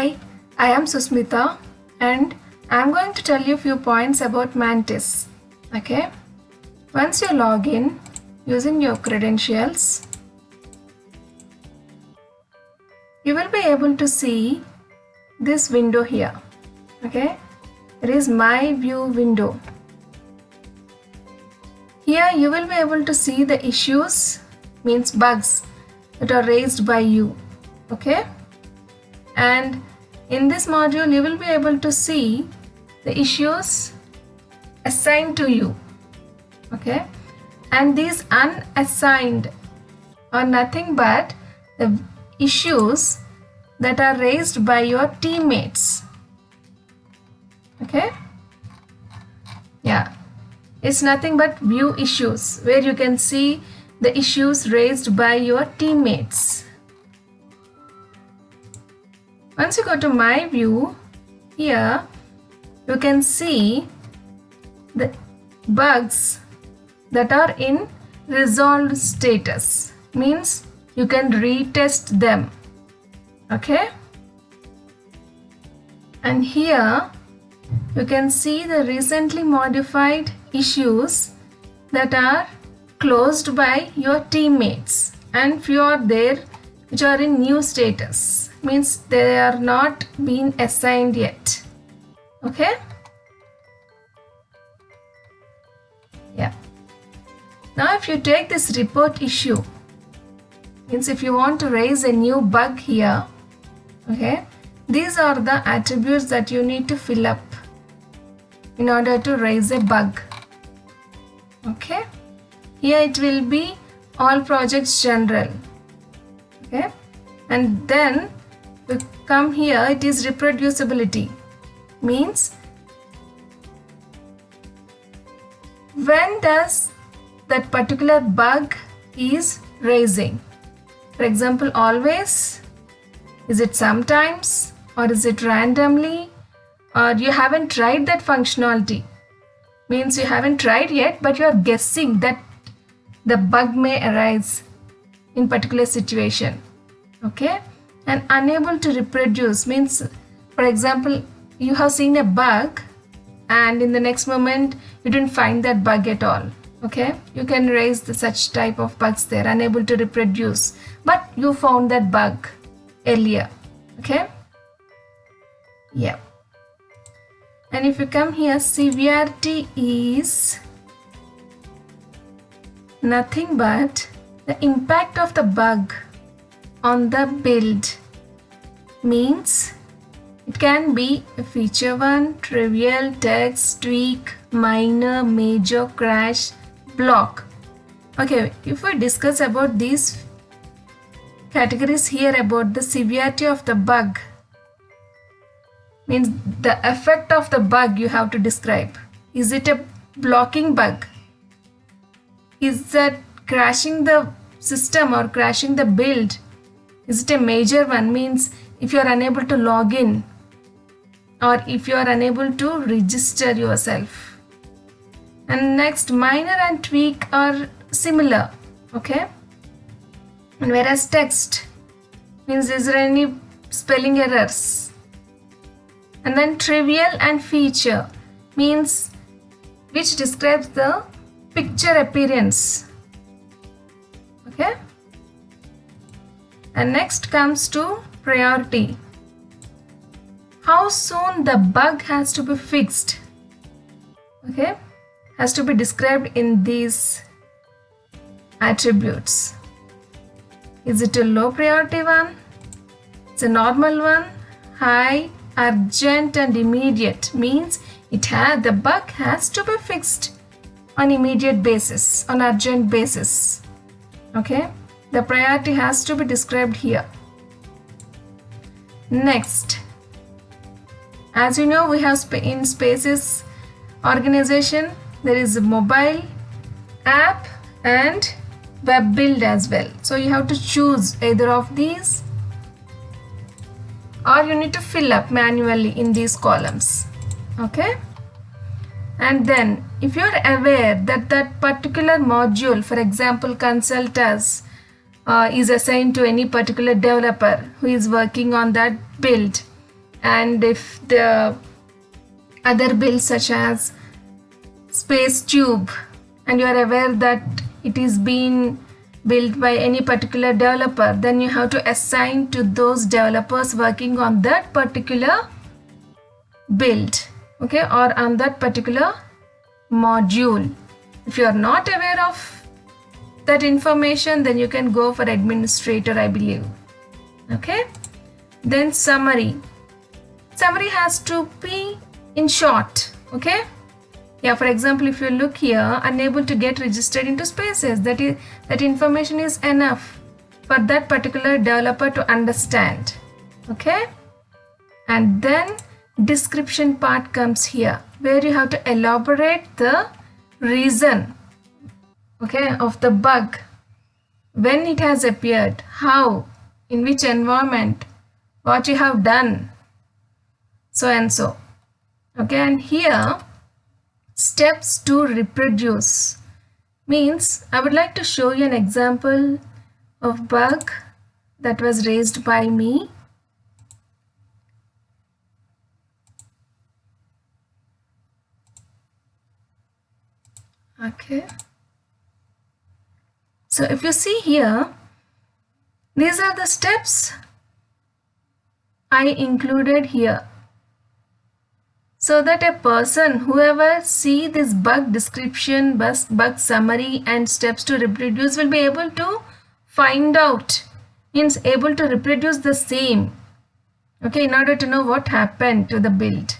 Hi, I am Susmita and I am going to tell you a few points about Mantis. Okay, once you log in using your credentials, you will be able to see this window here. Okay, it is my view window. Here you will be able to see the issues, means bugs that are raised by you. Okay, and in this module you will be able to see the issues assigned to you. Okay, and these unassigned are nothing but the issues that are raised by your teammates. Okay, yeah, it's nothing but view issues where you can see the issues raised by your teammates. Once you go to my view, here you can see the bugs that are in resolved status, means you can retest them. Okay, and here you can see the recently modified issues that are closed by your teammates, and few are there which are in new status, means they are not being assigned yet. Okay, yeah. Now if you take this report issue, means if you want to raise a new bug here, okay, these are the attributes that you need to fill up in order to raise a bug. Okay, here it will be all projects general. Okay, and then we come here, it is reproducibility, means when does that particular bug is raising. For example, always, is it sometimes, or is it randomly, or you haven't tried that functionality, means you haven't tried yet but you are guessing that the bug may arise in particular situation. Okay, and unable to reproduce means, for example, you have seen a bug and in the next moment you didn't find that bug at all. Okay, you can raise such type of bugs there, unable to reproduce, but you found that bug earlier. Okay, yeah. And if you come here, severity is nothing but the impact of the bug on the build, means it can be a feature one, trivial, text, tweak, minor, major, crash, block. Okay, if we discuss about these categories here about the severity of the bug, means the effect of the bug you have to describe. Is it a blocking bug? Is that crashing the system or crashing the build? Is it a major one, means if you are unable to log in or if you are unable to register yourself. And next, minor and tweak are similar. Okay, and whereas text means is there any spelling errors. And then trivial and feature means which describes the picture appearance. Okay, and next comes to priority, how soon the bug has to be fixed. Okay, has to be described in these attributes. Is it a low priority one? It's a normal one, high, urgent and immediate, means the bug has to be fixed on immediate basis, on urgent basis. Okay, the priority has to be described here. Next, as you know, we have in Spaces organization, there is a mobile, app and web build as well. So you have to choose either of these, or you need to fill up manually in these columns. Okay, and then if you are aware that that particular module, for example consult as, is assigned to any particular developer who is working on that build, And if the other builds such as space tube, and you are aware that it is being built by any particular developer, then you have to assign to those developers working on that particular build, okay, or on that particular module. If you are not aware of that information, then you can go for administrator, I believe. Okay, then summary has to be in short. Okay, yeah, for example, if you look here, unable to get registered into spaces, that information is enough for that particular developer to understand. Okay, and then description part comes here, where you have to elaborate the reason, okay, of the bug, when it has appeared, how, in which environment, what you have done, so and so. Okay, and here steps to reproduce means I would like to show you an example of bug that was raised by me. Okay, so if you see here, these are the steps I included here, so that a person, whoever see this bug description, bug summary and steps to reproduce, will be able to find out, means able to reproduce the same, okay, in order to know what happened to the build.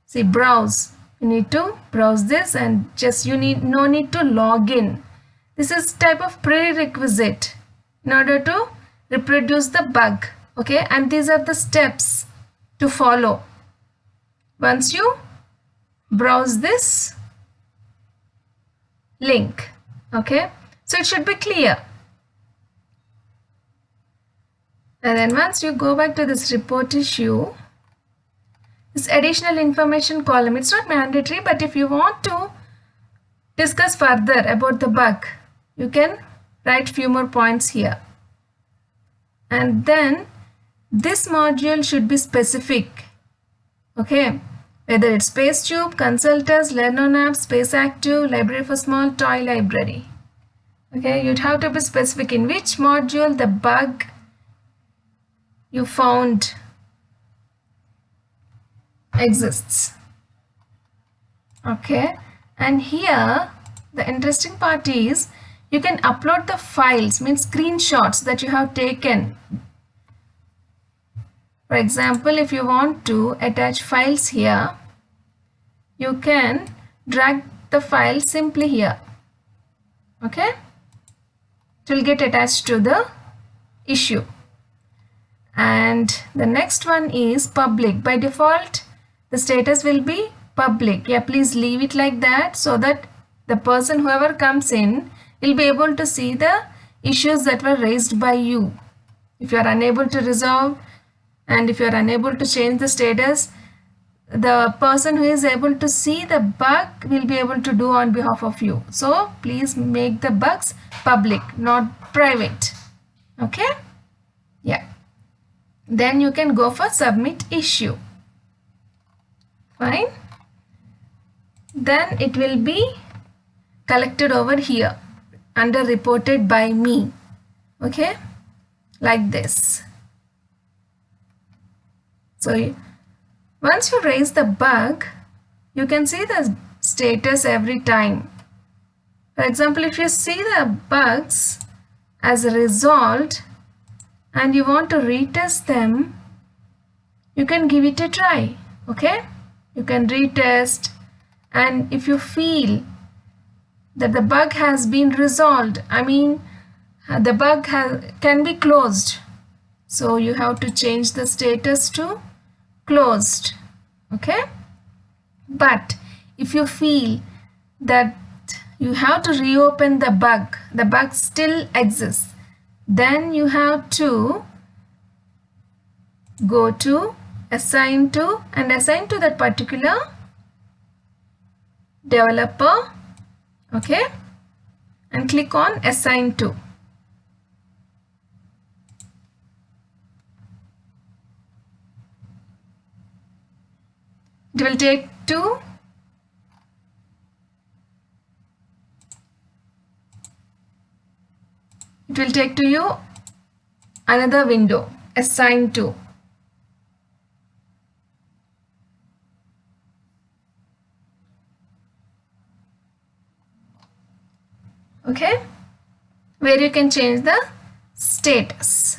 See, browse, you need to browse this, and just no need to log in. This is type of prerequisite in order to reproduce the bug, okay, and these are the steps to follow once you browse this link. Okay, so it should be clear. And then once you go back to this report issue, this additional information column, it's not mandatory, but if you want to discuss further about the bug, you can write few more points here. And then this module should be specific, okay, whether it's SpaceTube, Consultants, Learn on App, Space Active, Library for Small, Toy Library. Okay, you'd have to be specific in which module the bug you found exists. Okay, and here the interesting part is you can upload the files, means screenshots that you have taken. For example, if you want to attach files here, you can drag the file simply here. Okay, it will get attached to the issue. And the next one is public. By default, the status will be public. Yeah, please leave it like that, so that the person, whoever comes in, will be able to see the issues that were raised by you. If you are unable to resolve, and if you are unable to change the status, the person who is able to see the bug will be able to do on behalf of you. So please make the bugs public, not private. Okay, yeah, then you can go for submit issue. Fine, then it will be collected over here under reported by me. Okay, like this. So once you raise the bug, you can see the status every time. For example, if you see the bugs as resolved and you want to retest them, you can give it a try. Okay, you can retest, and if you feel that the bug has been resolved, I mean the bug can be closed, so you have to change the status to closed. Okay, but if you feel that you have to reopen the bug still exists, then you have to go to assign to and assign to that particular developer. Okay, and click on assign to. It will take to you another window, assign to. Okay, where you can change the status.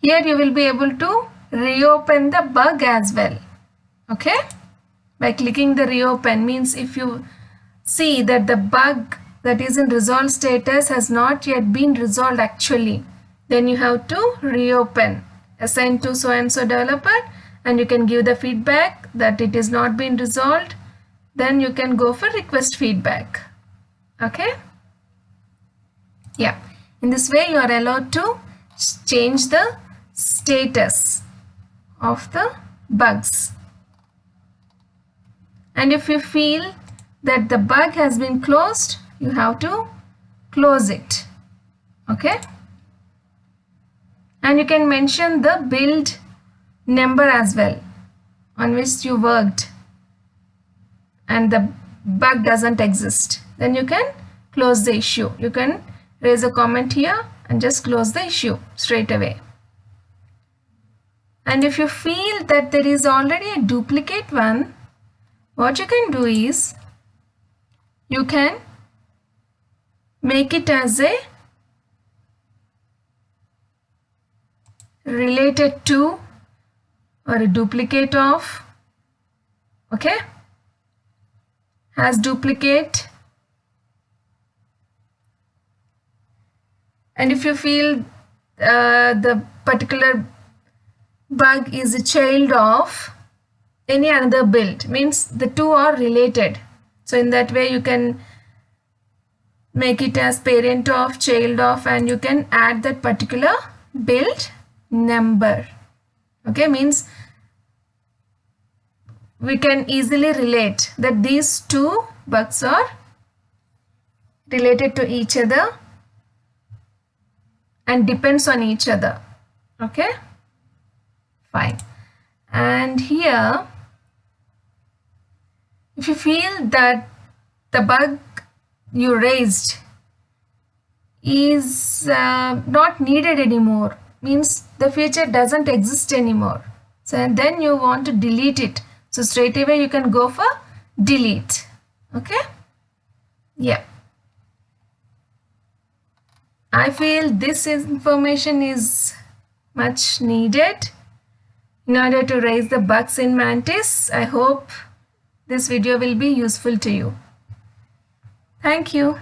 Here you will be able to reopen the bug as well. Okay, by clicking the reopen, means if you see that the bug that is in resolved status has not yet been resolved actually, then you have to reopen, assign to so and so developer, and you can give the feedback that it is not been resolved. Then you can go for request feedback. Okay, yeah, in this way you are allowed to change the status of the bugs. And if you feel that the bug has been closed, you have to close it. Okay, and you can mention the build number as well on which you worked and the bug doesn't exist. Then you can close the issue. You can raise a comment here and just close the issue straight away. And if you feel that there is already a duplicate one, what you can do is you can make it as a related to or a duplicate of. Okay, has duplicate. And if you feel the particular bug is a child of any another build, means the two are related, so in that way you can make it as parent of, child of, and you can add that particular build number. Okay, means we can easily relate that these two bugs are related to each other and depends on each other. Okay, fine. And here, if you feel that the bug you raised is not needed anymore, means the feature doesn't exist anymore, so then you want to delete it, so straight away you can go for delete. Okay, yeah, I feel this information is much needed in order to raise the bugs in Mantis. I hope this video will be useful to you. Thank you.